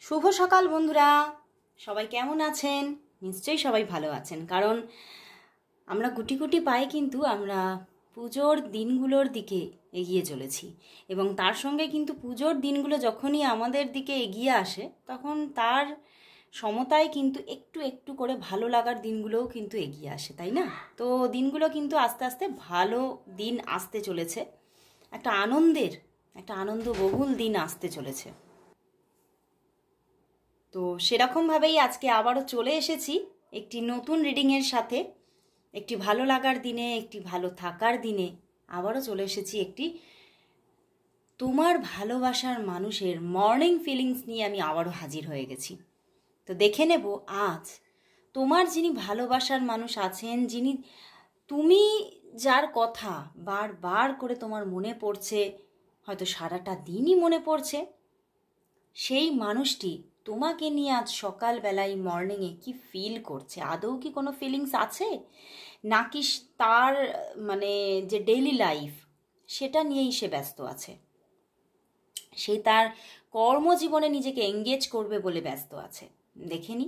শুভ সকাল বন্ধুরা, সবাই কেমন আছেন? নিশ্চয়ই সবাই ভালো আছেন, কারণ আমরা গুটি গুটি পায়ে কিন্তু আমরা পুজোর দিনগুলোর দিকে এগিয়ে চলেছি। এবং তার সঙ্গে কিন্তু পুজোর দিনগুলো যখনই আমাদের দিকে এগিয়ে আসে, তখন তার সমতায় কিন্তু একটু একটু করে ভালো লাগার দিনগুলোও কিন্তু এগিয়ে আসে, তাই না? তো দিনগুলো কিন্তু আস্তে আস্তে ভালো দিন আসতে চলেছে, একটা আনন্দবহুল দিন আসতে চলেছে। তো সেরকমভাবেই আজকে আবারও চলে এসেছি একটি নতুন রিডিংয়ের সাথে। একটি ভালো লাগার দিনে, একটি ভালো থাকার দিনে আবারও চলে এসেছি একটি তোমার ভালোবাসার মানুষের মর্নিং ফিলিংস নিয়ে আমি আবারও হাজির হয়ে গেছি। তো দেখে নেব আজ তোমার যিনি ভালোবাসার মানুষ আছেন, যিনি তুমি যার কথা বারবার করে তোমার মনে পড়ছে, হয়তো সারাটা দিনই মনে পড়ছে, সেই মানুষটি তোমাকে নিয়ে আজ সকালবেলায় মর্নিংয়ে কি ফিল করছে? আদৌ কি কোনো ফিলিংস আছে, নাকি তার যে ডেইলি লাইফ সেটা নিয়েই সে ব্যস্ত আছে, সে তার কর্মজীবনে নিজেকে এঙ্গেজ করবে বলে ব্যস্ত আছে? দেখে নি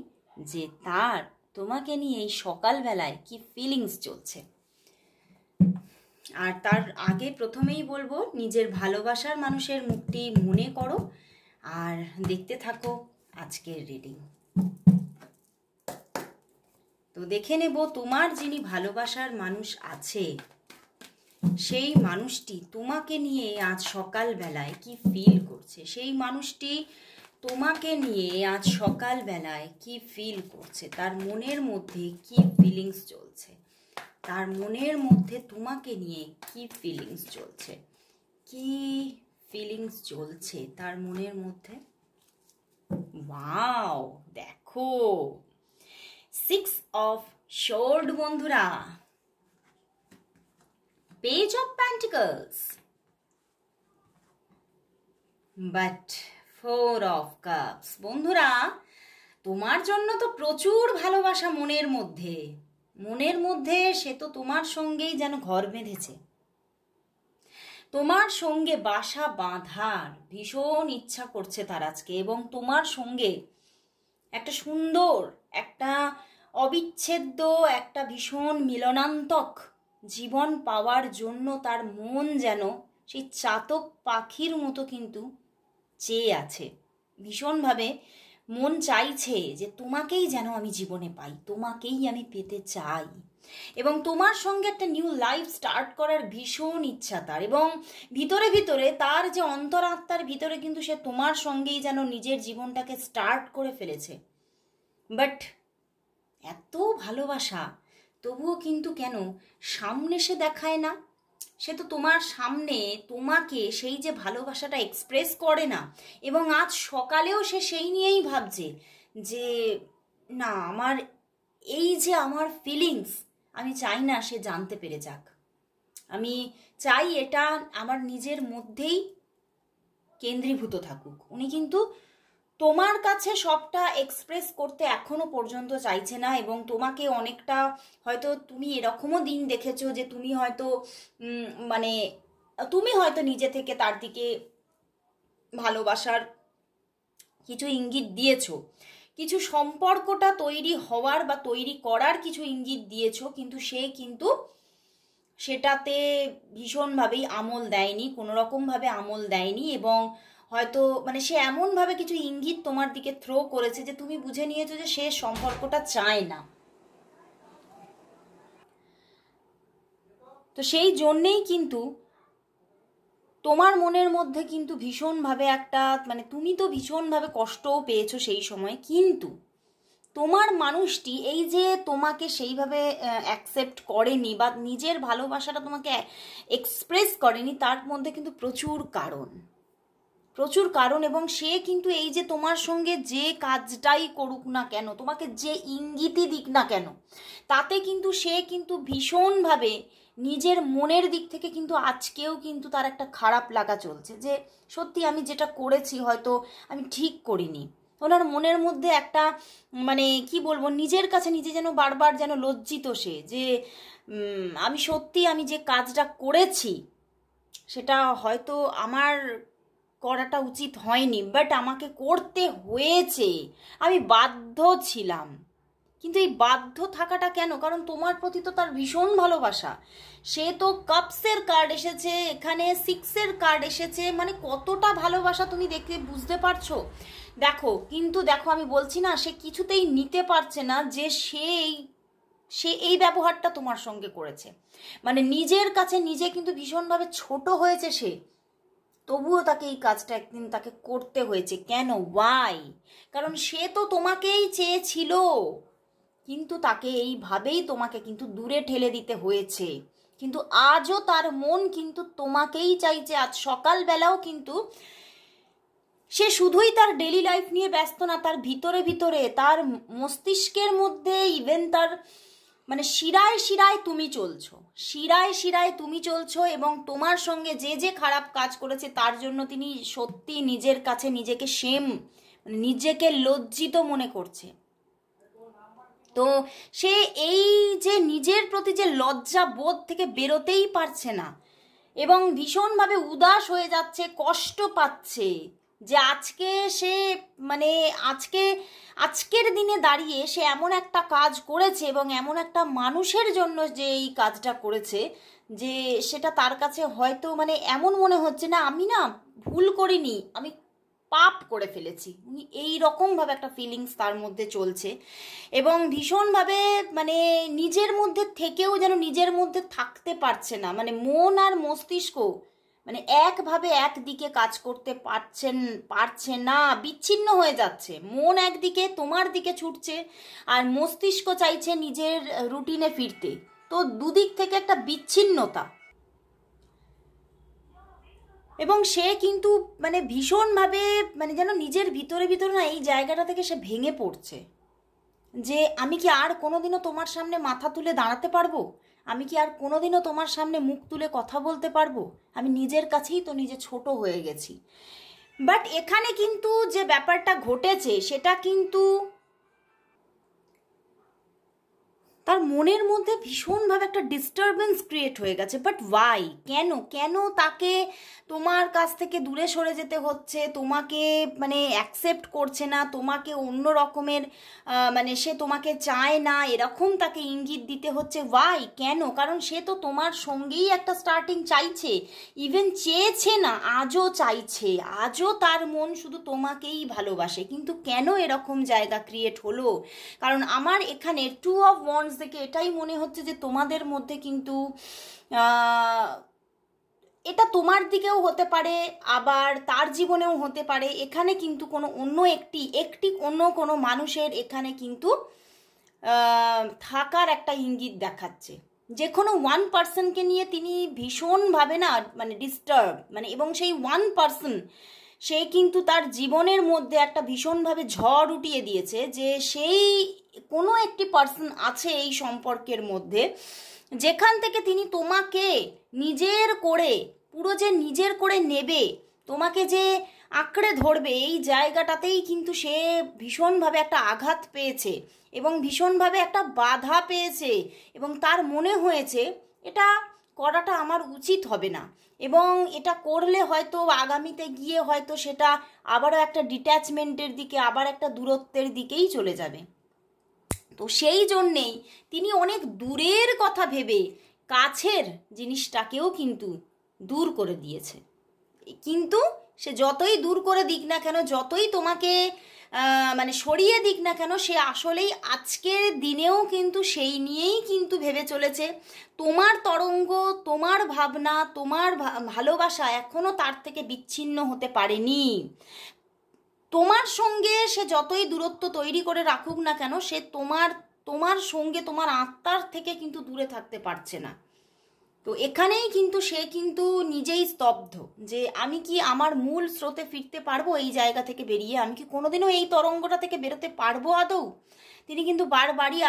যে তার তোমাকে নিয়ে এই সকালবেলায় কি ফিলিংস চলছে। আর তার আগে প্রথমেই বলবো, নিজের ভালোবাসার মানুষের মুখটি মনে করো আর দেখতে থাকো আজকের রিডিং। তো দেখে নেব তোমার যিনি ভালোবাসার মানুষ আছে, সেই মানুষটি তোমাকে নিয়ে আজ সকালবেলায় কি ফিল করছে, সেই মানুষটি তোমাকে নিয়ে আজ সকালবেলায় কি ফিল করছে, তার মনের মধ্যে কি ফিলিংস চলছে, তার মনের মধ্যে তোমাকে নিয়ে কি ফিলিংস চলছে, কি ফিলিংস চলছে তার মনের মধ্যে। ওয়াও, দেখো 6 অফ সোর্ড বন্ধুরা, page of pentacles, but 4 of cups. বন্ধুরা, তোমার জন্য তো প্রচুর ভালোবাসা মনের মধ্যে সে তো তোমার সঙ্গেই যেন ঘর বেঁধেছে, তোমার সঙ্গে বাসা বাঁধার ভীষণ ইচ্ছা করছে তার আজকে, এবং তোমার সঙ্গে একটা সুন্দর, একটা অবিচ্ছেদ্য, একটা ভীষণ মিলনান্তক জীবন পাওয়ার জন্য তার মন যেন সেই চাতক পাখির মতো কিন্তু চেয়ে আছে। ভীষণভাবে মন চাইছে যে তোমাকেই যেন আমি জীবনে পাই, তোমাকেই আমি পেতে চাই, এবং তোমার সঙ্গে একটা নিউ লাইফ স্টার্ট করার ভীষণ ইচ্ছা তার। এবং ভিতরে ভিতরে তার যে অন্তরাত্মার ভিতরে কিন্তু সে তোমার সঙ্গেই যেন নিজের জীবনটাকে স্টার্ট করে ফেলেছে। বাট এত ভালোবাসা তবুও কিন্তু কেন সামনে সে দেখায় না? সে তো তোমার সামনে তোমাকে সেই যে ভালোবাসাটা এক্সপ্রেস করে না, এবং আজ সকালেও সে সেই নিয়েই ভাবছে যে না, আমার এই যে আমার ফিলিংস, আমি চাই না সে জানতে পেরে যাক, আমি চাই এটা আমার নিজের মধ্যেই কেন্দ্রীভূত থাকুক। উনি কিন্তু তোমার কাছে সবটা এক্সপ্রেস করতে এখনো পর্যন্ত চাইছে না, এবং তোমাকে অনেকটা, হয়তো তুমি এরকমও দিন দেখেছো যে তুমি হয়তো তুমি হয়তো নিজে থেকে তার দিকে ভালোবাসার কিছু ইঙ্গিত দিয়েছো, কিছু সম্পর্কটা তৈরি হওয়ার বা তৈরি করার কিছু ইঙ্গিত দিয়েছো, কিন্তু সে কিন্তু সেটাতে ভীষণভাবেই আমল দেয়নি, কোনো রকমভাবে আমল দেয়নি, এবং হয়তো সে এমনভাবে কিছু ইঙ্গিত তোমার দিকে থ্রো করেছে যে তুমি বুঝে নিয়েছো যে সে সম্পর্কটা চায় না। তো সেই জন্যেই কিন্তু তোমার মনের মধ্যে কিন্তু ভীষণভাবে একটা তুমি তো ভীষণভাবে কষ্টও পেয়েছো সেই সময়, কিন্তু তোমার মানুষটি এই যে তোমাকে সেইভাবে অ্যাকসেপ্ট করেনি বা নিজের ভালোবাসাটা তোমাকে এক্সপ্রেস করেনি, তার মধ্যে কিন্তু প্রচুর কারণ, এবং সে কিন্তু এই যে তোমার সঙ্গে যে কাজটাই করুক না কেন, তোমাকে যে ইঙ্গিতই দিক না কেন, তাতে কিন্তু সে কিন্তু ভীষণভাবে নিজের মনের দিক থেকে কিন্তু আজকেও কিন্তু তার একটা খারাপ লাগা চলছে যে সত্যি আমি যেটা করেছি হয়তো আমি ঠিক করিনি। ওনার মনের মধ্যে একটা কি বলবো, নিজের কাছে নিজে যেন বারবার যেন লজ্জিত সে, যে আমি যে কাজটা করেছি সেটা হয়তো আমার করাটা উচিত হয়নি, বাট আমাকে করতে হয়েছে, আমি বাধ্য ছিলাম। কিন্তু এই বাধ্য থাকাটা কেন? কারণ তোমার প্রতি তো তার ভীষণ ভালোবাসা। সে তো কাপসের কার্ড এসেছে, এখানে 6-এর কার্ড এসেছে, মানে কতটা ভালোবাসা তুমি দেখতে বুঝতে পারছো। দেখো কিন্তু দেখো, আমি বলছি না, সে কিছুতেই নিতে পারছে না যে সে এই ব্যবহারটা তোমার সঙ্গে করেছে। মানে নিজের কাছে নিজে কিন্তু ভীষণভাবে ছোট হয়েছে সে, তবুও তাকে এই কাজটা একদিন তাকে করতে হয়েছে। কেন? ওয়াই? কারণ সে তো তোমাকেই চেয়েছিল, কিন্তু তাকে এইভাবেই তোমাকে কিন্তু দূরে ঠেলে দিতে হয়েছে। কিন্তু আজও তার মন কিন্তু তোমাকেই চাইছে। আজ সকালবেলাও কিন্তু সে শুধুই তার ডেলি লাইফ নিয়ে ব্যস্ত না, তার ভিতরে ভিতরে তার মস্তিষ্কের মধ্যে, ইভেন তার মানে শিরায় শিরায় তুমি চলছো, শিরায় শিরায় তুমি চলছো। এবং তোমার সঙ্গে যে যে খারাপ কাজ করেছে তার জন্য তিনি সত্যি নিজের কাছে নিজেকে মানে নিজেকে লজ্জিত মনে করছে। তো সে এই যে নিজের প্রতি যে লজ্জা বোধ থেকে বেরোতেই পারছে না, এবং ভীষণভাবে উদাস হয়ে যাচ্ছে, কষ্ট পাচ্ছে যে আজকে সে মানে আজকের দিনে দাঁড়িয়ে সে এমন একটা কাজ করেছে এবং এমন একটা মানুষের জন্য যে এই কাজটা করেছে, যে সেটা তার কাছে হয়তো মানে এমন মনে হচ্ছে না, আমি না ভুল করিনি, আমি পাপ করে ফেলেছি। উনি এই রকমভাবে একটা ফিলিংস তার মধ্যে চলছে, এবং ভীষণভাবে মানে নিজের মধ্যে থেকেও যেন নিজের মধ্যে থাকতে পারছে না। মানে মন আর মস্তিষ্ক মানে একভাবে একদিকে কাজ করতে পারছে না, বিচ্ছিন্ন হয়ে যাচ্ছে। মন একদিকে তোমার দিকে ছুটছে, আর মস্তিষ্ক চাইছে নিজের রুটিনে ফিরতে। তো দুদিক থেকে একটা বিচ্ছিন্নতা। এবং সে কিন্তু মানে ভীষণভাবে মানে যেন নিজের ভিতরে ভিতরে না এই জায়গাটা থেকে সে ভেঙে পড়ছে, যে আমি কি আর কোনোদিনও তোমার সামনে মাথা তুলে দাঁড়াতে পারবো? আমি কি আর কোনোদিনও তোমার সামনে মুখ তুলে কথা বলতে পারবো? আমি নিজের কাছেই তো নিজে ছোট হয়ে গেছি। বাট এখানে কিন্তু যে ব্যাপারটা ঘটেছে সেটা কিন্তু তার মনের মধ্যে ভীষণভাবে একটা ডিস্টারবেন্স ক্রিয়েট হয়ে গেছে। But why? কেন কেন তাকে তোমার কাছ থেকে দূরে সরে যেতে হচ্ছে? তোমাকে মানে অ্যাকসেপ্ট করছে না, তোমাকে অন্য রকমের মানে সে তোমাকে চায় না, এরকম তাকে ইঙ্গিত দিতে হচ্ছে। ওয়াই? কেন? কারণ সে তো তোমার সঙ্গেই একটা স্টার্টিং চাইছে, ইভেন চেয়েছে না, আজও চাইছে, আজও তার মন শুধু তোমাকেই ভালোবাসে। কিন্তু কেন এরকম জায়গা ক্রিয়েট হলো? কারণ আমার এখানে 2 অফ ওয়ান্ডস থেকে এটাই মনে হচ্ছে যে তোমাদের মধ্যে কিন্তু এটা তোমার দিকেও হতে পারে, আবার তার জীবনেও হতে পারে। এখানে কিন্তু কোনো অন্য একটি অন্য কোনো মানুষের এখানে কিন্তু থাকার একটা ইঙ্গিত দেখাচ্ছে। যে কোনো 1 পার্সনকে নিয়ে তিনি ভীষণভাবে না মানে ডিস্টার্ব, মানে এবং সেই 1 পার্সন সে কিন্তু তার জীবনের মধ্যে একটা ভীষণভাবে ঝড় উঠিয়ে দিয়েছে, যে সেই কোনো একটি পার্সন আছে এই সম্পর্কের মধ্যে যেখান থেকে তিনি তোমাকে নিজের করে পুরো যে নিজের করে নেবে, তোমাকে যে আঁকড়ে ধরবে, এই জায়গাটাতেই কিন্তু সে ভীষণভাবে একটা আঘাত পেয়েছে এবং ভীষণভাবে একটা বাধা পেয়েছে, এবং তার মনে হয়েছে এটা করাটা আমার উচিত হবে না, এবং এটা করলে হয়তো আগামীতে গিয়ে হয়তো সেটা আবারও একটা ডিট্যাচমেন্টের দিকে, আবার একটা দূরত্বের দিকেই চলে যাবে। তো সেই জন্যেই তিনি অনেক দূরের কথা ভেবে কাছের জিনিসটাকেও কিন্তু দূর করে দিয়েছে। কিন্তু সে যতই দূর করে দিক না কেন, যতই তোমাকে মানে সরিয়ে দিক না কেন, সে আসলেই আজকের দিনেও কিন্তু সেই নিয়েই কিন্তু ভেবে চলেছে। তোমার তরঙ্গ, তোমার ভাবনা, তোমার ভালোবাসা এখনো তার থেকে বিচ্ছিন্ন হতে পারেনি। তোমার সঙ্গে সে যতই দূরত্ব তৈরি করে রাখুক না কেন, সে তোমার সঙ্গে তোমার আত্মার থেকে কিন্তু দূরে থাকতে পারছে না। তো এখানেই কিন্তু সে কিন্তু নিজেই স্তব্ধ, যে আমি কি আমার মূল স্রোতে ফিরতে পারবো এই জায়গা থেকে বেরিয়ে? আমি কি কোনোদিনও এই তরঙ্গটা থেকে বেরোতে পারবো আদৌ? তিনি কিন্তু বারবারই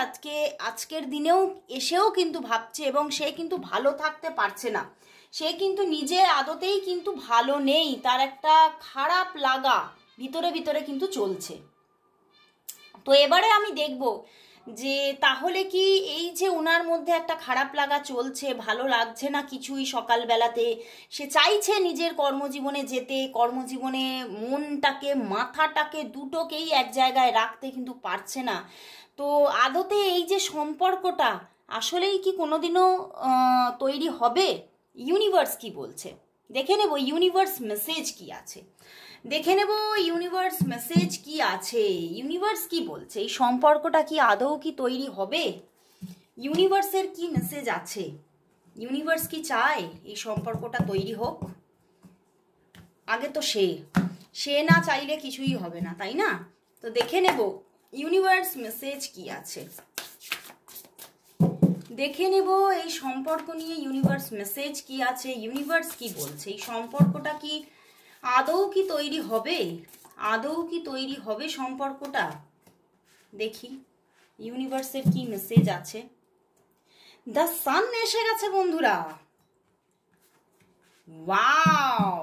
আজকের দিনেও এসেও কিন্তু ভাবছে, এবং সে কিন্তু ভালো থাকতে পারছে না। সে কিন্তু নিজে আদতেই কিন্তু ভালো নেই, তার একটা খারাপ লাগা ভিতরে ভিতরে কিন্তু চলছে। তো এবারে আমি দেখব যে তাহলে কি এই যে ওনার মধ্যে একটা খারাপ লাগা চলছে, ভালো লাগছে না কিছুই সকালবেলাতে, সে চাইছে নিজের কর্মজীবনে যেতে, কর্মজীবনে মনটাকে মাথাটাকে দুটোকেই এক জায়গায় রাখতে কিন্তু পারছে না। তো আদতে এই যে সম্পর্কটা আসলেই কি কোনোদিনও তৈরি হবে? ইউনিভার্স কি বলছে দেখে নেব, ইউনিভার্স মেসেজ কি আছে দেখে নেব, ইউনিভার্স মেসেজ কি আছে, ইউনিভার্স কি বলছে, এই সম্পর্কটা কি আদৌ কি তৈরি হবে? ইউনিভার্সের কি মেসেজ আছে? ইউনিভার্স কি চায় এই সম্পর্কটা তৈরি হোক? আগে তো সে না চাইলে কিছুই হবে না, তাই না? তো দেখে নেব ইউনিভার্স মেসেজ কি আছে, দেখে নেব এই সম্পর্ক নিয়ে ইউনিভার্স মেসেজ কি আছে, ইউনিভার্স কি বলছে, এই সম্পর্কটা কি আদৌ কি তৈরি হবে? আদৌ কি তৈরি হবে সম্পর্কটা? দেখি ইউনিভার্সের কি মেসেজ আছে। দ্য সান এসে গেছে বন্ধুরা, ওয়াও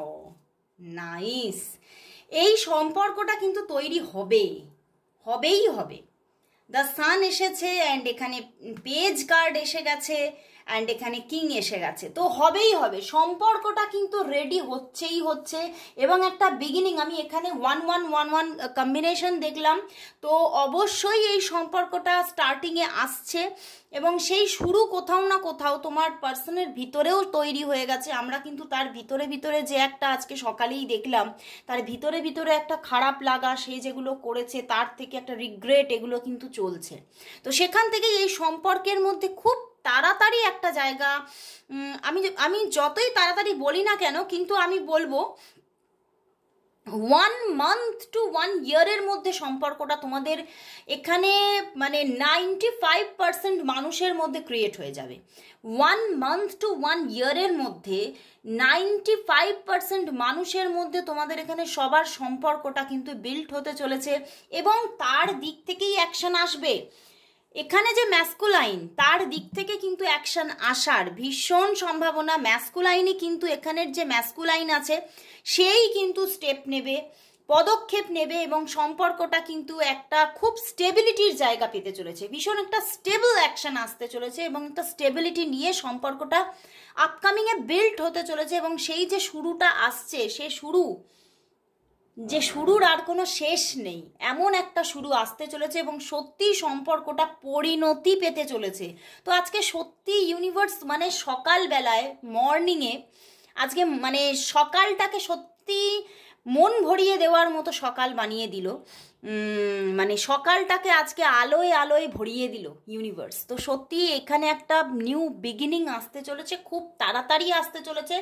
নাইস। এই সম্পর্কটা কিন্তু তৈরি হবেই হবে। দ্য সান এসেছে অ্যান্ড এখানে পেজ কার্ড এসে গেছে অ্যান্ড এখানে কিং এসে গেছে, তো হবেই হবে। সম্পর্কটা কিন্তু রেডি হচ্ছেই হচ্ছে এবং একটা বিগিনিং, আমি এখানে 1111 কম্বিনেশন দেখলাম, তো অবশ্যই এই সম্পর্কটা স্টার্টিংয়ে আসছে এবং সেই শুরু কোথাও না কোথাও তোমার পার্সনের ভিতরেও তৈরি হয়ে গেছে। আমরা কিন্তু তার ভিতরে যে একটা আজকে সকালেই দেখলাম, তার ভিতরে একটা খারাপ লাগা, সে যেগুলো করেছে তার থেকে একটা রিগ্রেট, এগুলো কিন্তু চলছে। তো সেখান থেকে এই সম্পর্কের মধ্যে খুব তাড়াতাড়ি একটা জায়গা, আমি যতই তাড়াতাড়ি বলি না কেন, কিন্তু আমি বলবো 1 month to 1 year মধ্যে সম্পর্কটা তোমাদের এখানে মানে 95% মানুষের মধ্যে ক্রিয়েট হয়ে যাবে। 1 month to 1 year মধ্যে 95% মানুষের মধ্যে তোমাদের এখানে সবার সম্পর্কটা কিন্তু বিল্ড হতে চলেছে এবং তার দিক থেকেই অ্যাকশন আসবে। এখানে যে ম্যাসকুলাইন, তার দিক থেকে কিন্তু অ্যাকশন আসার ভীষণ সম্ভাবনা। ম্যাসকুলাইনই কিন্তু এখানের যে ম্যাসকুলাইন আছে সেই কিন্তু স্টেপ নেবে, পদক্ষেপ নেবে এবং সম্পর্কটা কিন্তু একটা খুব স্টেবিলিটির জায়গা পেতে চলেছে, ভীষণ একটা স্টেবল অ্যাকশন আসতে চলেছে এবং একটা স্টেবিলিটি নিয়ে সম্পর্কটা আপকামিংয়ে বিল্ড হতে চলেছে এবং সেই যে শুরুটা আসছে, সে শুরুর আর কোনো শেষ নেই, এমন একটা শুরু আসতে চলেছে এবং সত্যি সম্পর্কটা পরিণতি পেতে চলেছে। তো আজকে সত্যি ইউনিভার্স মানে সকালবেলায় মর্নিংয়ে আজকে মানে সকালটাকে সত্যি মন ভরিয়ে দেওয়ার মতো সকাল বানিয়ে দিল, মানে সকালটাকে আজকে আলোয় ভরিয়ে দিল ইউনিভার্স। তো সত্যি এখানে একটা নিউ বিগিনিং আসতে চলেছে, খুব তাড়াতাড়ি আসতে চলেছে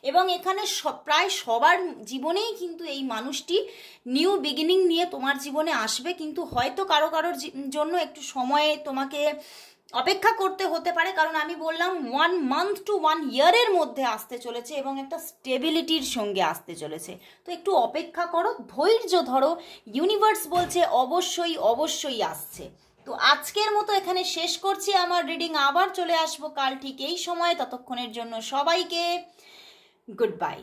এবং এখানে প্রায় সবার জীবনেই কিন্তু এই মানুষটি নিউ বিগিনিং নিয়ে তোমার জীবনে আসবে, কিন্তু হয়তো কারোর জন্য একটু সময়ে তোমাকে অপেক্ষা করতে হতে পারে, কারণ আমি বললাম 1 month to 1 year মধ্যে আসতে চলেছে এবং একটা স্টেবিলিটির সঙ্গে আসতে চলেছে। তো একটু অপেক্ষা করো, ধৈর্য ধরো, ইউনিভার্স বলছে অবশ্যই আসছে। তো আজকের মতো এখানে শেষ করছি আমার রিডিং, আবার চলে আসবো কাল ঠিক এই সময়। ততক্ষণের জন্য সবাইকে গুড বাই।